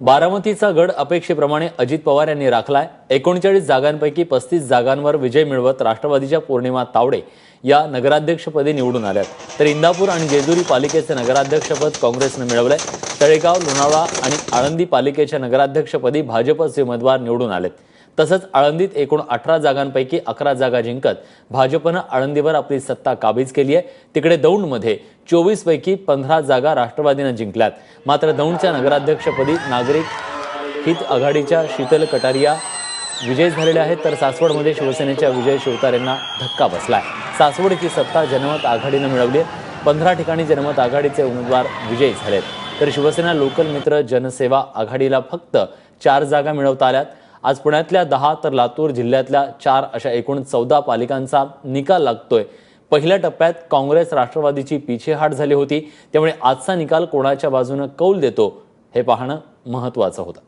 बारामतीचा गड अपेक्षेप्रमाणे अजित पवार यांनी राखलाय। 39 जागांपैकी 35 जागांवर विजय मिळवत राष्ट्रवादीच्या पौर्णिमा तावडे या नगराध्यक्षपदी निवडून आल्यात, तर इंदापूर आणि जेजुरी पालिकेचे नगराध्यक्षपद काँग्रेसने मिळवले। तळेगाव, लोणावळा आणि आळंदी पालिकेच्या नगराध्यक्षपदी भाजपचे उमेदवार निवडून आलेत। तसंच आळंदीत एकूण 18 जागांपैकी 11 जागा जिंकत भाजपने आळंदीवर आपली सत्ता काबीज केली आहे। तिकडे दौंडमध्ये 24 पैकी 15 जागा राष्ट्रवादीने जिंकल्यात। मात्र दौंडच्या नगराध्यक्षपदी नागरिक हित आघाडीच्या शीतल कटारिया विजयी झालेले आहेत, तर सासवडमध्ये शिवसेनेच्या विजय शिवतारेंना धक्का बसलाय। सासवडची सत्ता जनमत आघाडीने मिळवली आहे। 15 ठिकाणी जनमत आघाडीचे उमेदवार विजयी झालेत, तर शिवसेना लोकल मित्र जनसेवा आघाडीला फक्त 4 जागा मिळवता आल्यात। आज पुण्यातल्या 10 तर लातूर जिल्ह्यातल्या 4 अशा एकूण 14 पालिकांचा निकाल लागतोय। पहिल्या टप्प्यात काँग्रेस राष्ट्रवादीची पिछेहाट झाली होती, त्यामुळे आजचा निकाल कोणाच्या बाजूने कौल देतो हे पाहणं महत्त्वाचं होतं।